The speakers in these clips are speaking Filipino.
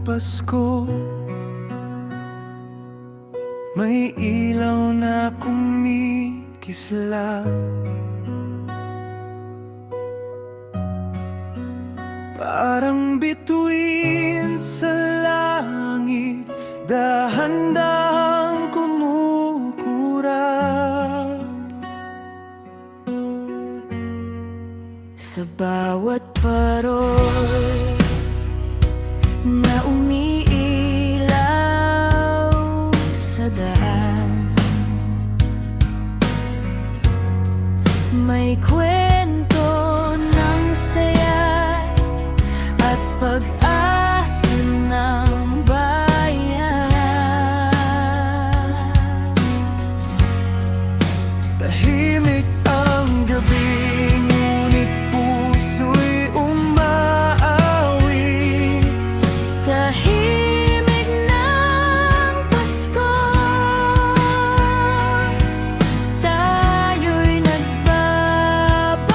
Pasko, may ilaw na kumikislap. Parang bituin sa langit, dahan-dahang kumukurap. Sa bawat parol na umiilaw sa daan, may kwento ng saya at pag-asa ng bayan. Tahimik ang gabi, ngunit puso'y umaawit sa himig ng Pasko. Tayo'y nagbabalot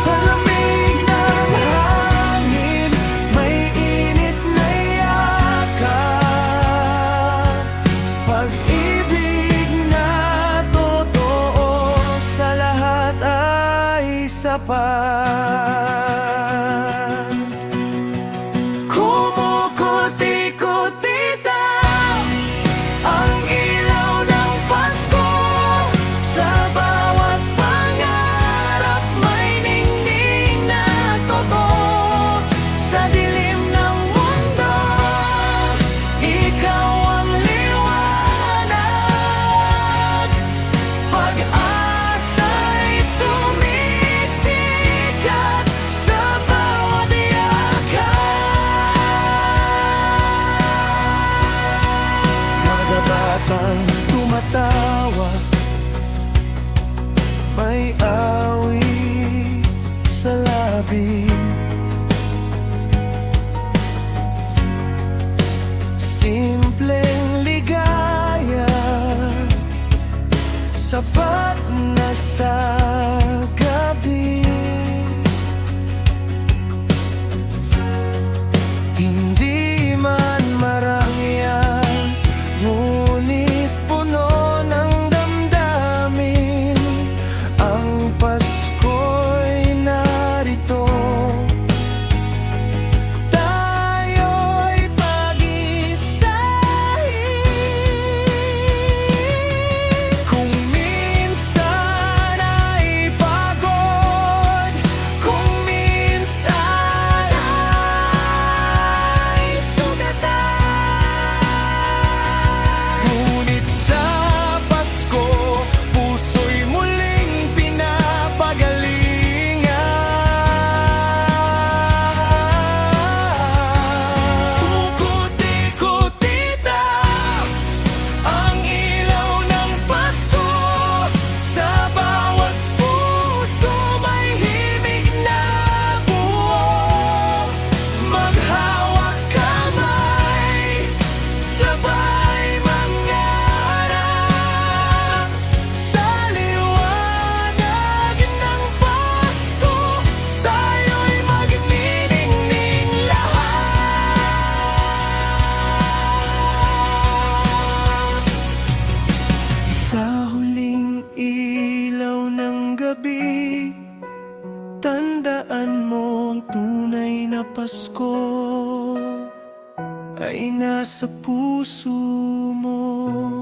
sa lamig ng hangin, may init na yakap. Pag-ibig na totoo sa lahat ay sapat. Kumukuti-kutita ang ilaw ng Pasko, sa bawat pangarap may ningning na totoo. Sa dilim ng mundo, ikaw ang liwanag. Pag-asa'y sumisikat sa bawat yakap. Mga batang tumatawa, may awit sa labi. Simpleng ligaya, sapat na sa gabi. Hindi man marangya, ngunit puno ng damdamin. Ang Pasko'y narito, tayo'y pag-isahin. Kung minsan ay pagod, kung minsan ay sugatan, ngunit sa Pasko, puso'y muling pinapagalingan. Kukuti-kutita ang ilaw ng Pasko, sa bawat puso may himig na buo. Maghawak kamay, sabay mangarap sa liwanag ng Pasko. Tayo'y magniningning lahat. Sa huling ilaw ng gabi, tandaan mo ang tunay na Pasko ay nasa puso mo.